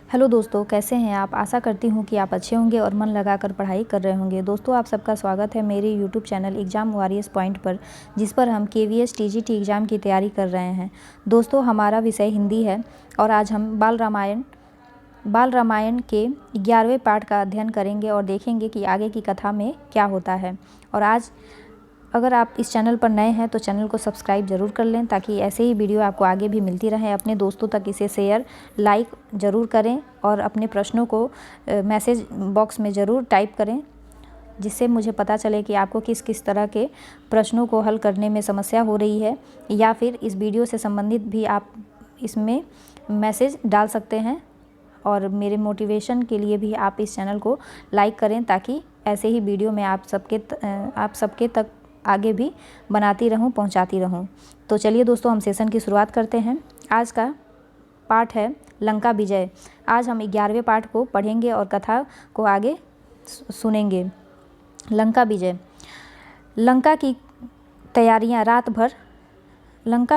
Hello दोस्तों, कैसे हैं आप। आशा करती हूँ कि आप अच्छे होंगे और मन लगाकर पढ़ाई कर रहे होंगे। दोस्तों, आप सबका स्वागत है मेरे YouTube channel exam warriors point पर, जिस पर हम केवीएस टीजीटी एग्ज़ाम की तैयारी कर रहे हैं। दोस्तों, हमारा विषय हिंदी है और आज हम बाल रामायण के 11वें पाठ का अध्ययन करेंगे और देखेंगे कि आगे की कथा में क्या होता है। और आज अगर आप इस चैनल पर नए हैं तो चैनल को सब्सक्राइब ज़रूर कर लें, ताकि ऐसे ही वीडियो आपको आगे भी मिलती रहे। अपने दोस्तों तक इसे शेयर लाइक ज़रूर करें और अपने प्रश्नों को मैसेज बॉक्स में ज़रूर टाइप करें, जिससे मुझे पता चले कि आपको किस किस तरह के प्रश्नों को हल करने में समस्या हो रही है, या फिर इस वीडियो से संबंधित भी आप इसमें मैसेज डाल सकते हैं। और मेरे मोटिवेशन के लिए भी आप इस चैनल को लाइक करें, ताकि ऐसे ही वीडियो में आप सबके तक आगे भी बनाती रहूं, पहुंचाती रहूं। तो चलिए दोस्तों, हम सेशन की शुरुआत करते हैं। आज का पाठ है लंका विजय। आज हम 11वें पाठ को पढ़ेंगे और कथा को आगे सुनेंगे। लंका विजय। लंका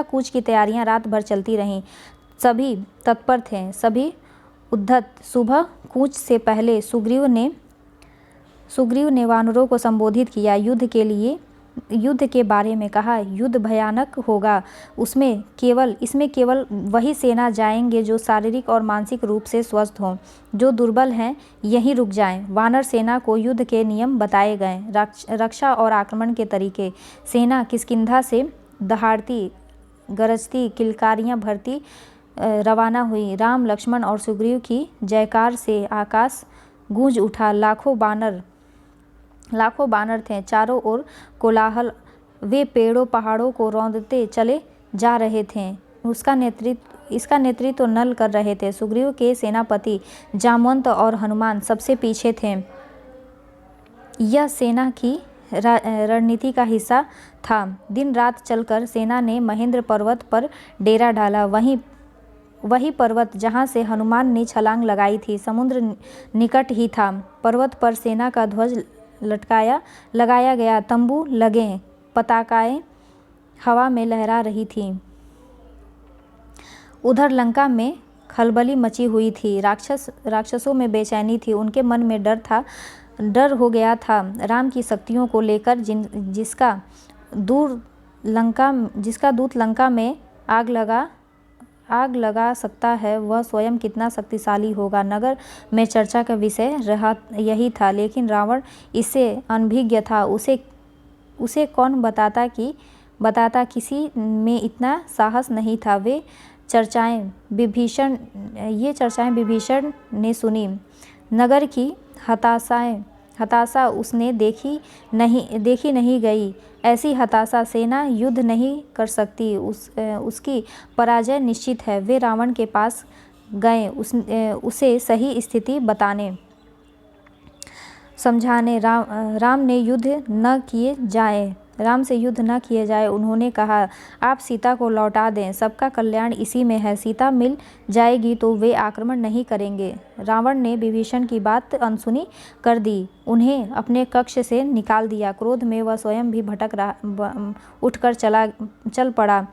कूच की तैयारियां रात भर चलती रहीं। सभी तत्पर थे, सभी उद्धत। सुबह कूच से पहले सुग्रीव ने वानरों को संबोधित किया। युद्ध के बारे में कहा। युद्ध भयानक होगा। इसमें केवल वही सेना जाएंगे जो शारीरिक और मानसिक रूप से स्वस्थ हों। जो दुर्बल हैं यहीं रुक जाएं। वानर सेना को युद्ध के नियम बताए गए, रक्षा और आक्रमण के तरीके। सेना किष्किंधा से दहाड़ती गरजती किलकारियां भरती रवाना हुई। राम, लक्ष्मण और सुग्रीव की जयकार से आकाश गूंज उठा। लाखों बानर थे, चारों ओर कोलाहल। वे पेड़ों पहाड़ों को रौंदते चले जा रहे थे। इसका नेतृत्व नल कर रहे थे। सुग्रीव के सेनापति जामवंत और हनुमान सबसे पीछे थे। यह सेना की रणनीति का हिस्सा था। दिन रात चलकर सेना ने महेंद्र पर्वत पर डेरा डाला। वही पर्वत जहाँ से हनुमान ने छलांग लगाई थी। समुद्र निकट ही था। पर्वत पर सेना का ध्वज लगाया गया। तंबू लगे, पताकाएं हवा में लहरा रही थीं। उधर लंका में खलबली मची हुई थी। राक्षसों में बेचैनी थी। उनके मन में डर हो गया था राम की शक्तियों को लेकर। जिसका दूत लंका में आग लगा सकता है, वह स्वयं कितना शक्तिशाली होगा। नगर में चर्चा का विषय यही था, लेकिन रावण इससे अनभिज्ञ था। उसे कौन बताता किसी में इतना साहस नहीं था। ये चर्चाएं विभीषण ने सुनी। नगर की हताशा उसने देखी नहीं गई। ऐसी हताशा सेना युद्ध नहीं कर सकती। उसकी पराजय निश्चित है। वे रावण के पास गए उसे सही स्थिति बताने समझाने। राम से युद्ध न किए जाए। उन्होंने कहा, आप सीता को लौटा दें, सबका कल्याण इसी में है। सीता मिल जाएगी तो वे आक्रमण नहीं करेंगे। रावण ने विभीषण की बात अनसुनी कर दी, उन्हें अपने कक्ष से निकाल दिया। क्रोध में वह स्वयं भी उठकर चल पड़ा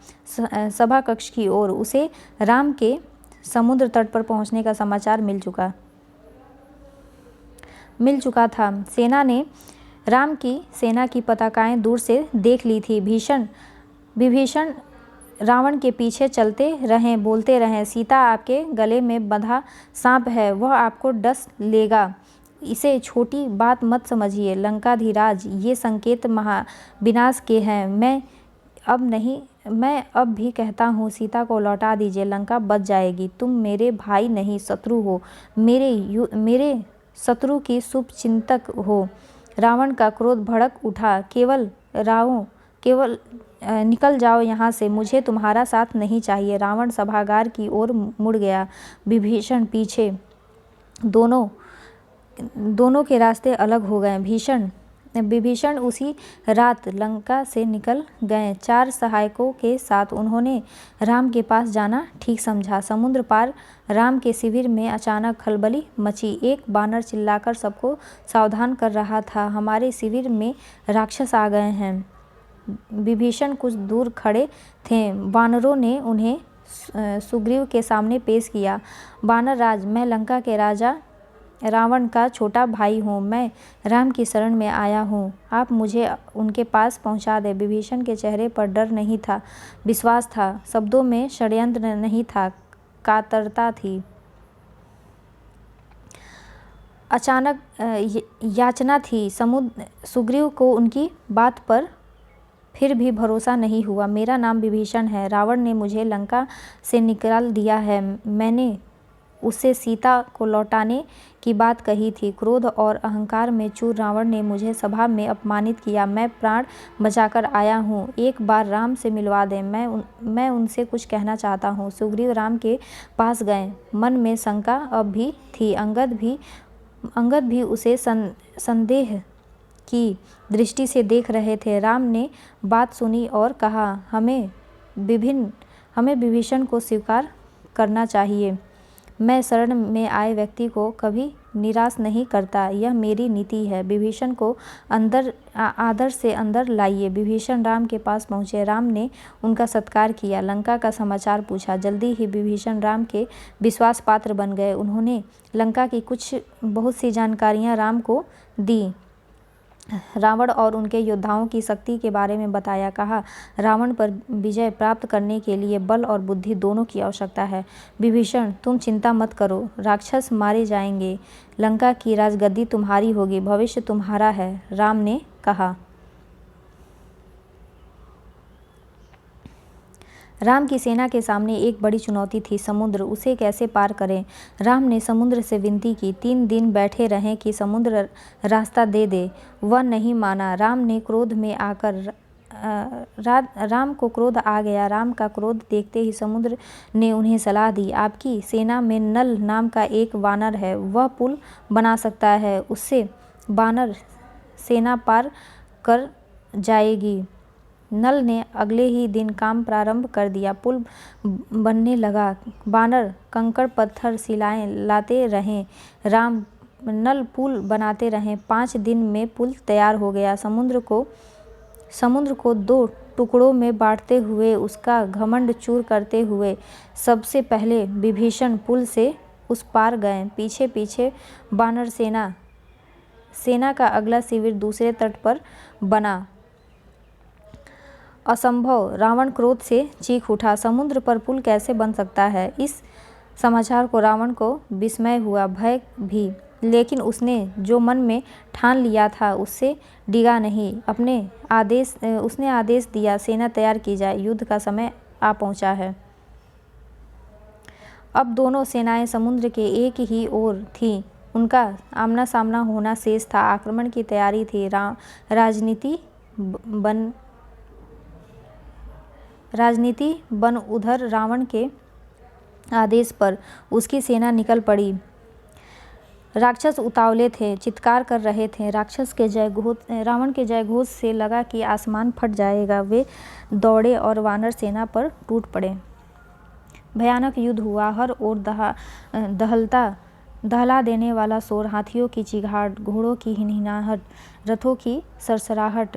सभा कक्ष की ओर। उसे राम के समुद्र तट पर पहुंचने का समाचार मिल चुका था। सेना ने राम की सेना की पताकाएं दूर से देख ली थी। विभीषण रावण के पीछे चलते रहें, बोलते रहें, सीता आपके गले में बंधा सांप है, वह आपको डस लेगा। इसे छोटी बात मत समझिए लंकाधिराज, ये संकेत विनाश के हैं। मैं अब भी कहता हूँ, सीता को लौटा दीजिए, लंका बच जाएगी। तुम मेरे भाई नहीं शत्रु हो, मेरे शत्रु की शुभ चिंतक हो। रावण का क्रोध भड़क उठा। केवल निकल जाओ यहाँ से, मुझे तुम्हारा साथ नहीं चाहिए। रावण सभागार की ओर मुड़ गया। विभीषण पीछे। दोनों के रास्ते अलग हो गए। विभीषण उसी रात लंका से निकल गए। 4 सहायकों के साथ उन्होंने राम के पास जाना ठीक समझा। समुद्र पार राम के शिविर में अचानक खलबली मची। एक बानर चिल्लाकर सबको सावधान कर रहा था, हमारे शिविर में राक्षस आ गए हैं। विभीषण कुछ दूर खड़े थे। वानरों ने उन्हें सुग्रीव के सामने पेश किया। वानर राज, मैं लंका के राजा रावण का छोटा भाई हूँ। मैं राम की शरण में आया हूँ। आप मुझे उनके पास पहुँचा दें। विभीषण के चेहरे पर डर नहीं था, विश्वास था। शब्दों में षड्यंत्र नहीं था, कातरता थी। अचानक याचना थी। सुग्रीव को उनकी बात पर फिर भी भरोसा नहीं हुआ। मेरा नाम विभीषण है। रावण ने मुझे लंका से निकाल दिया है। मैंने उससे सीता को लौटाने की बात कही थी। क्रोध और अहंकार में चूर रावण ने मुझे सभा में अपमानित किया। मैं प्राण बचाकर आया हूँ। एक बार राम से मिलवा दें, मैं उनसे कुछ कहना चाहता हूँ। सुग्रीव राम के पास गए। मन में शंका अब भी थी। अंगद भी उसे संदेह की दृष्टि से देख रहे थे। राम ने बात सुनी और कहा, हमें विभीषण को स्वीकार करना चाहिए। मैं शरण में आए व्यक्ति को कभी निराश नहीं करता, यह मेरी नीति है। विभीषण को आदर से अंदर लाइए। विभीषण राम के पास पहुँचे। राम ने उनका सत्कार किया, लंका का समाचार पूछा। जल्दी ही विभीषण राम के विश्वास पात्र बन गए। उन्होंने लंका की बहुत सी जानकारियाँ राम को दी। रावण और उनके योद्धाओं की शक्ति के बारे में बताया। कहा, रावण पर विजय प्राप्त करने के लिए बल और बुद्धि दोनों की आवश्यकता है। विभीषण, तुम चिंता मत करो, राक्षस मारे जाएंगे। लंका की राजगद्दी तुम्हारी होगी, भविष्य तुम्हारा है, राम ने कहा। राम की सेना के सामने एक बड़ी चुनौती थी, समुद्र। उसे कैसे पार करें? राम ने समुद्र से विनती की। 3 दिन बैठे रहें कि समुद्र रास्ता दे दे। वह नहीं माना। राम को क्रोध आ गया। राम का क्रोध देखते ही समुद्र ने उन्हें सलाह दी, आपकी सेना में नल नाम का एक वानर है। वह पुल बना सकता है। उससे वानर सेना पार कर जाएगी। नल ने अगले ही दिन काम प्रारंभ कर दिया। पुल बनने लगा। वानर कंकड़ पत्थर शिलाएं लाते रहे। नल पुल बनाते रहे। 5 दिन में पुल तैयार हो गया। समुद्र को 2 टुकड़ों में बांटते हुए, उसका घमंड चूर करते हुए सबसे पहले विभीषण पुल से उस पार गए। पीछे पीछे वानर सेना का अगला शिविर दूसरे तट पर बना। असंभव! रावण क्रोध से चीख उठा। समुद्र पर पुल कैसे बन सकता है? इस समाचार को रावण को विस्मय हुआ, भय भी। लेकिन उसने जो मन में ठान लिया था उससे डिगा नहीं। उसने आदेश दिया, सेना तैयार की जाए, युद्ध का समय आ पहुंचा है। अब दोनों सेनाएं समुद्र के एक ही ओर थीं। उनका आमना सामना होना शेष था। आक्रमण की तैयारी थी। राजनीति बन उधर रावण के आदेश पर उसकी सेना निकल पड़ी। राक्षस उतावले थे, चित्कार कर रहे थे। रावण के जयघोष से लगा कि आसमान फट जाएगा। वे दौड़े और वानर सेना पर टूट पड़े। भयानक युद्ध हुआ। हर ओर दहला देने वाला शोर, हाथियों की चीघाट, घोड़ों की हिनहिनाहट, रथों की सरसराहट,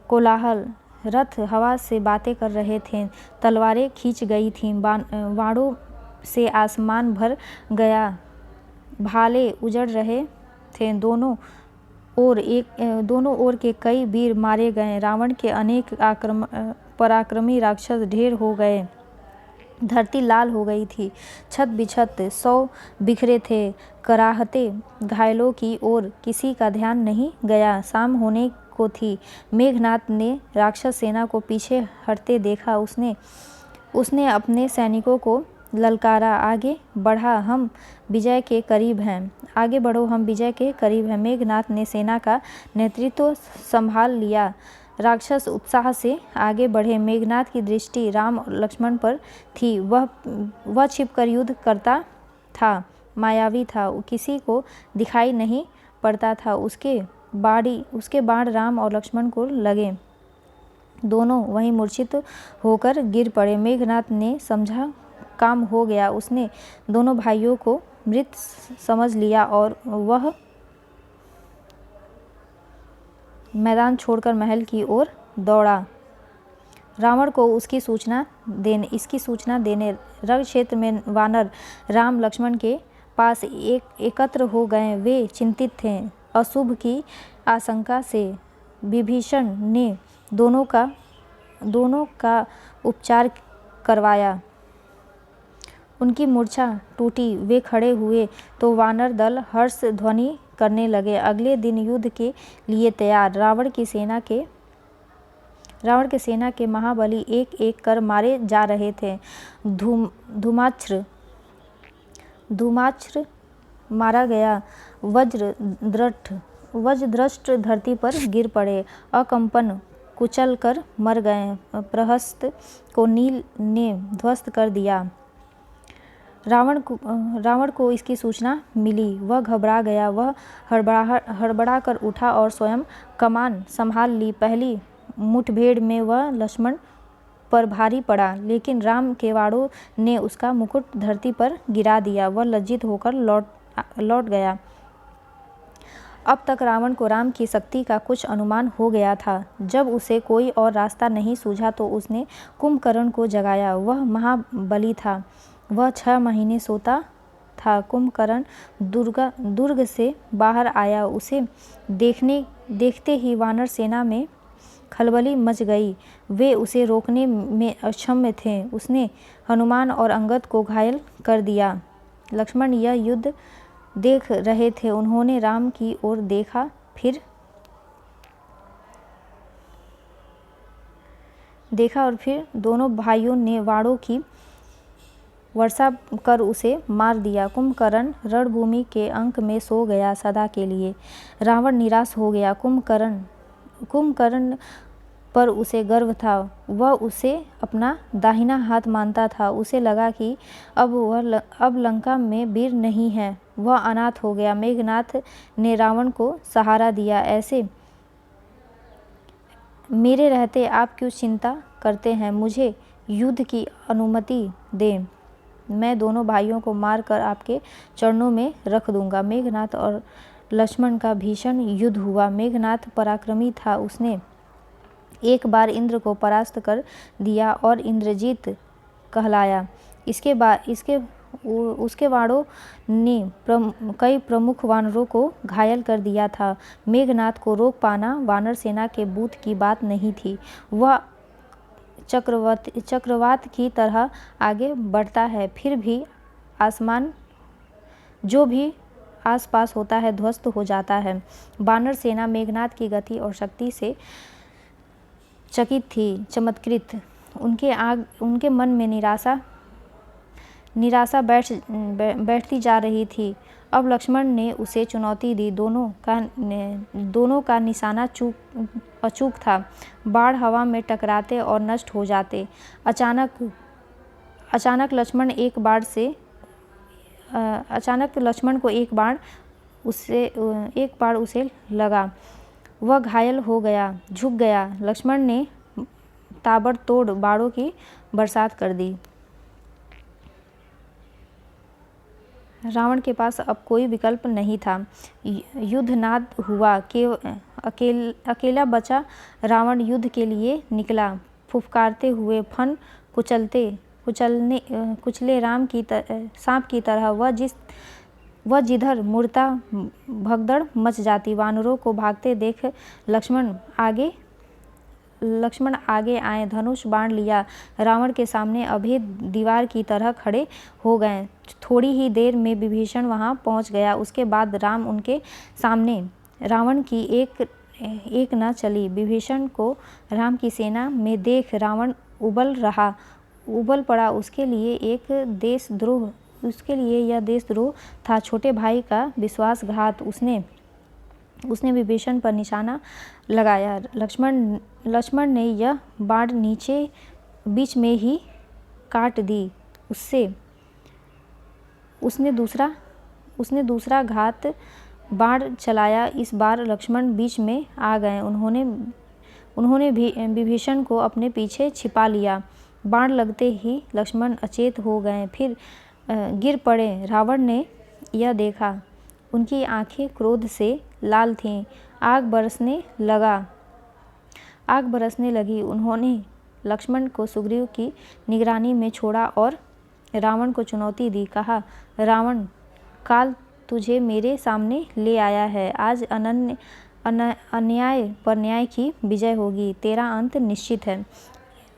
कोलाहल। रथ हवा से बातें कर रहे थे, तलवारें खींच गई थीं, बाणों से आसमान भर गया, भाले उजड़ रहे थे। दोनों ओर के कई वीर मारे गए। रावण के अनेक पराक्रमी राक्षस ढेर हो गए। धरती लाल हो गई थी। छत बिछत, शव बिखरे थे। कराहते घायलों की ओर किसी का ध्यान नहीं गया। शाम होने को थी। मेघनाद ने राक्षस सेना को पीछे हटते देखा। उसने अपने सैनिकों को ललकारा, आगे बढ़ा, हम विजय के करीब हैं। आगे बढ़ो, हम विजय के करीब हैं। मेघनाद ने सेना का नेतृत्व संभाल लिया। राक्षस उत्साह से आगे बढ़े। मेघनाद की दृष्टि राम और लक्ष्मण पर थी। वह छिपकर युद्ध करता था, मायावी था, किसी को दिखाई नहीं पड़ता था। उसके बाण राम और लक्ष्मण को लगे। दोनों वहीं मूर्छित होकर गिर पड़े। मेघनाद ने समझा काम हो गया। उसने दोनों भाइयों को मृत समझ लिया और वह मैदान छोड़कर महल की ओर दौड़ा। रावण को इसकी सूचना देने रण क्षेत्र में वानर राम लक्ष्मण के पास एकत्र हो गए। वे चिंतित थे। अशुभ की आशंका से विभीषण ने दोनों का उपचार करवाया। उनकी मूर्छा टूटी। वे खड़े हुए तो वानर दल हर्ष ध्वनि करने लगे। अगले दिन युद्ध के लिए तैयार। रावण की सेना के महाबली एक एक कर मारे जा रहे थे। धूमाच्र मारा गया। वज्रदृष्ट धरती पर गिर पड़े। अकंपन कुचल कर मर गए। प्रहस्त को नील ने ध्वस्त कर दिया। रावण को इसकी सूचना मिली। वह घबरा गया। वह हड़बड़ा कर उठा और स्वयं कमान संभाल ली। पहली मुठभेड़ में वह लक्ष्मण पर भारी पड़ा, लेकिन राम के वाड़ों ने उसका मुकुट धरती पर गिरा दिया। वह लज्जित होकर लौट गया। अब तक रावण को राम की शक्ति का कुछ अनुमान हो गया था। जब उसे कोई और रास्ता नहीं सूझा तो उसने कुंभकर्ण को जगाया। वह महाबली था। वह 6 महीने सोता था। कुंभकर्ण दुर्ग से बाहर आया। उसे देखते ही वानर सेना में खलबली मच गई। वे उसे रोकने में अक्षम थे। उसने हनुमान और अंगद को घायल कर दिया। लक्ष्मण यह युद्ध देख रहे थे। उन्होंने राम की ओर देखा, और फिर दोनों भाइयों ने वाड़ों की वर्षा कर उसे मार दिया। कुंभकर्ण रणभूमि के अंक में सो गया सदा के लिए। रावण निराश हो गया। कुंभकर्ण पर उसे गर्व था। वह उसे अपना दाहिना हाथ मानता था। उसे लगा कि अब लंका में वीर नहीं है। वह अनाथ हो गया। मेघनाथ ने रावण को सहारा दिया। ऐसे मेरे रहते आप क्यों चिंता करते हैं? मुझे युद्ध की अनुमति दें। मैं दोनों भाइयों को मारकर आपके चरणों में रख दूंगा। मेघनाथ और लक्ष्मण का भीषण युद्ध हुआ। मेघनाथ पराक्रमी था। उसने एक बार इंद्र को परास्त कर दिया और इंद्रजीत कहलाया। उसके वाणों ने कई प्रमुख वानरों को घायल कर दिया था। मेघनाथ को रोक पाना वानर सेना के बूत की बात नहीं थी। वह चक्रवात की तरह आगे बढ़ता है, फिर भी आसमान जो भी आसपास होता है ध्वस्त हो जाता है। वानर सेना मेघनाथ की गति और शक्ति से चकित थी। चमत्कृत उनके मन में निराशा बैठती जा रही थी। अब लक्ष्मण ने उसे चुनौती दी। दोनों का निशाना अचूक था। बाण हवा में टकराते और नष्ट हो जाते। अचानक लक्ष्मण को एक बाण उसे लगा। वह घायल हो गया, झुक गया। लक्ष्मण ने ताबड़तोड़ बाणों की बरसात कर दी। रावण के पास अब कोई विकल्प नहीं था। युद्धनाद हुआ। अकेला बचा रावण युद्ध के लिए निकला। फुफकारते हुए फन कुचले सांप की तरह वह जिधर मुड़ता भगदड़ मच जाती। वानरों को भागते देख लक्ष्मण आगे आए। धनुष बाण लिया। रावण के सामने अभेद दीवार की तरह खड़े हो गए। थोड़ी ही देर में विभीषण वहां पहुंच गया। उसके बाद राम उनके सामने। रावण की एक न चली। विभीषण को राम की सेना में देख रावण उबल पड़ा। उसके लिए यह देशद्रोह था, छोटे भाई का विश्वासघात। उसने विभीषण पर निशाना लगाया। लक्ष्मण ने यह बाण बीच में ही काट दी। उसने दूसरा घात बाण चलाया। इस बार लक्ष्मण बीच में आ गए। उन्होंने विभीषण को अपने पीछे छिपा लिया। बाण लगते ही लक्ष्मण अचेत हो गए, फिर गिर पड़े। रावण ने यह देखा। उनकी आंखें क्रोध से लाल थीं। आग बरसने लगी। उन्होंने लक्ष्मण को सुग्रीव की निगरानी में छोड़ा और रावण को चुनौती दी। कहा, रावण, काल तुझे मेरे सामने ले आया है। आज अन्याय पर न्याय की विजय होगी, तेरा अंत निश्चित है।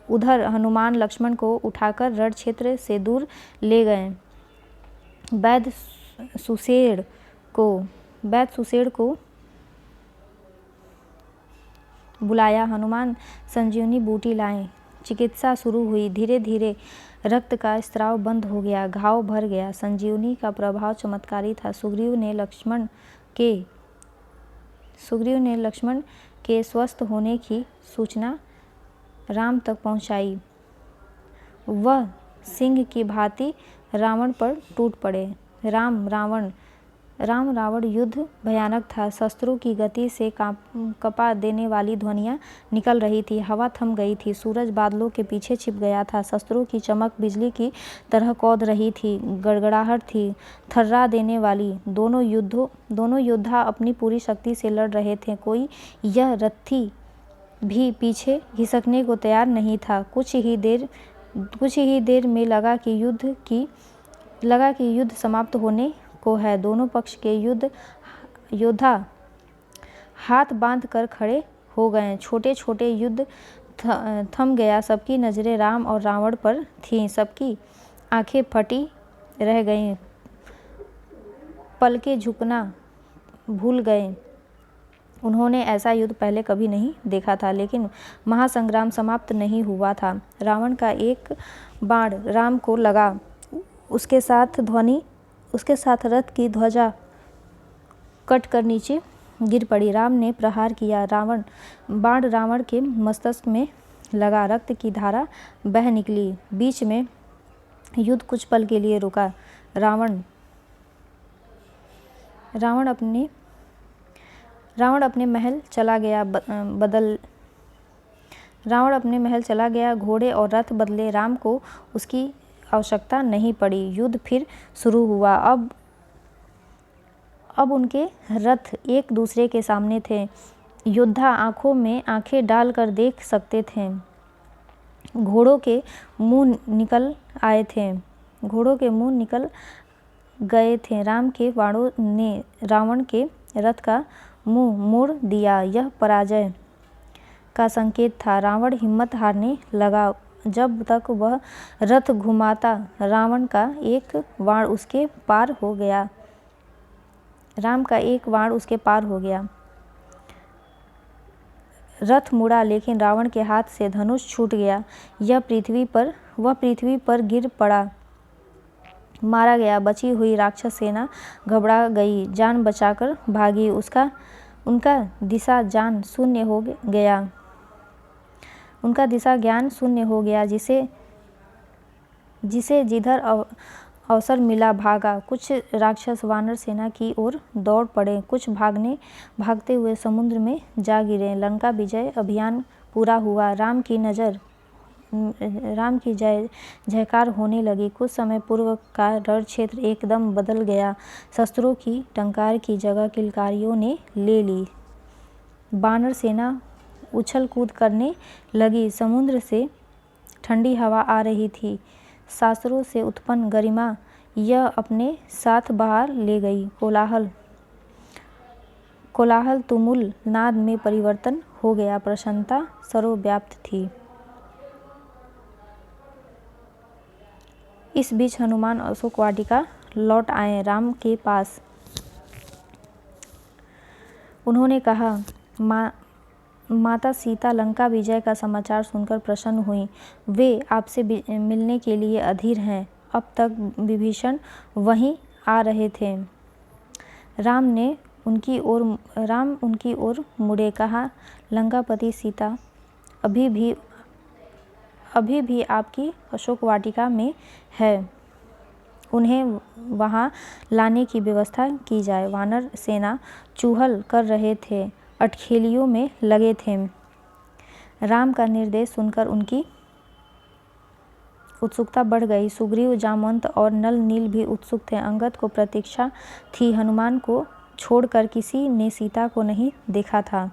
उधर हनुमान लक्ष्मण को उठाकर रण क्षेत्र से दूर ले गए। वैद्य सुषेण को बुलाया। हनुमान संजीवनी बूटी लाए। चिकित्सा शुरू हुई। धीरे धीरे रक्त का स्राव बंद हो गया, घाव भर गया। संजीवनी का प्रभाव चमत्कारी था। सुग्रीव ने लक्ष्मण के स्वस्थ होने की सूचना राम तक पहुंचाई। वह सिंह की भांति रावण पर टूट पड़े। राम रावण युद्ध भयानक था। शस्त्रों की गति से कपा देने वाली ध्वनियां निकल रही थी। हवा थम गई थी। सूरज बादलों के पीछे छिप गया था। शस्त्रों की चमक बिजली की तरह कौंध रही थी। गड़गड़ाहट थी थर्रा देने वाली। दोनों योद्धा अपनी पूरी शक्ति से लड़ रहे थे। कोई यह रथी भी पीछे घिसकने को तैयार नहीं था। कुछ ही देर में लगा कि युद्ध समाप्त होने को है। दोनों पक्ष के योद्धा हाथ बांध कर खड़े हो गए। छोटे युद्ध थम गया। सबकी नजरें राम और रावण पर थीं। सबकी आंखें फटी रह गईं। पलकें झुकना भूल गए। उन्होंने ऐसा युद्ध पहले कभी नहीं देखा था। लेकिन महासंग्राम समाप्त नहीं हुआ था। रावण का एक बाण राम को लगा। उसके साथ रथ की ध्वजा कट कर नीचे गिर पड़ी। राम ने प्रहार किया। बाण रावण के मस्तक में लगा। रक्त की धारा बह निकली। बीच में युद्ध कुछ पल के लिए रुका। रावण अपने महल चला गया। घोड़े और रथ बदले। राम को उसकी आवश्यकता नहीं पड़ी। युद्ध फिर शुरू हुआ। अब उनके रथ एक दूसरे के सामने थे। योद्धा आंखों में आंखें डालकर देख सकते थे। घोड़ों के मुंह निकल गए थे। राम के बाणों ने रावण के रथ का मुंह मोड़ दिया। यह पराजय का संकेत था। रावण हिम्मत हारने लगा। जब तक वह रथ घुमाता, राम का एक बाण उसके पार हो गया। रथ मुड़ा, लेकिन रावण के हाथ से धनुष छूट गया। वह पृथ्वी पर गिर पड़ा, मारा गया। बची हुई राक्षस सेना घबरा गई, जान बचाकर भागी। उनका दिशा ज्ञान शून्य हो गया। जिसे जिधर अवसर मिला भागा। कुछ राक्षस वानर सेना की ओर दौड़ पड़े। कुछ भागते हुए समुद्र में जा गिरे। लंका विजय अभियान पूरा हुआ। राम की जय जयकार होने लगी। कुछ समय पूर्व का रण क्षेत्र एकदम बदल गया। शस्त्रों की टंकार की जगह किलकारियों ने ले ली। वानर सेना उछल कूद करने लगी। समुद्र से ठंडी हवा आ रही थी। शास्त्रों से उत्पन्न गरिमा यह अपने साथ बाहर ले गई। कोलाहल तुमुल नाद में परिवर्तन हो गया। प्रसन्नता सर्वव्याप्त थी। इस बीच हनुमान अशोक वाटिका लौट आए राम के पास। उन्होंने कहा, माता सीता लंका विजय का समाचार सुनकर प्रसन्न हुई। वे आपसे मिलने के लिए अधीर हैं। अब तक विभीषण वहीं आ रहे थे। राम उनकी ओर मुड़े। कहा, लंकापति सीता अभी भी आपकी अशोक वाटिका में है। उन्हें वहां लाने की व्यवस्था की जाए। वानर सेना चूहल कर रहे थे, अटखेलियों में लगे थे। राम का निर्देश सुनकर उनकी उत्सुकता बढ़ गई। सुग्रीव, जामवंत और नल नील भी उत्सुक थे। अंगद को प्रतीक्षा थी। हनुमान को छोड़कर किसी ने सीता को नहीं देखा था।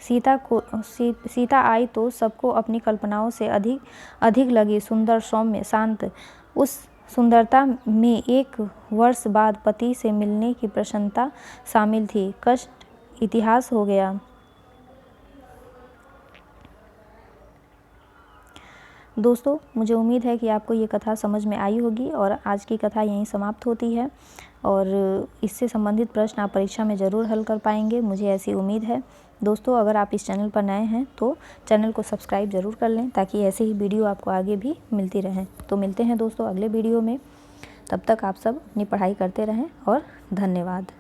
सीता आई तो सबको अपनी कल्पनाओं से अधिक लगी सुंदर, सौम्य, शांत। उस सुंदरता में 1 वर्ष बाद पति से मिलने की प्रसन्नता शामिल थी। कष्ट इतिहास हो गया। दोस्तों, मुझे उम्मीद है कि आपको ये कथा समझ में आई होगी और आज की कथा यहीं समाप्त होती है और इससे संबंधित प्रश्न आप परीक्षा में ज़रूर हल कर पाएंगे, मुझे ऐसी उम्मीद है। दोस्तों, अगर आप इस चैनल पर नए हैं तो चैनल को सब्सक्राइब ज़रूर कर लें ताकि ऐसे ही वीडियो आपको आगे भी मिलती रहें। तो मिलते हैं दोस्तों अगले वीडियो में। तब तक आप सब अपनी पढ़ाई करते रहें और धन्यवाद।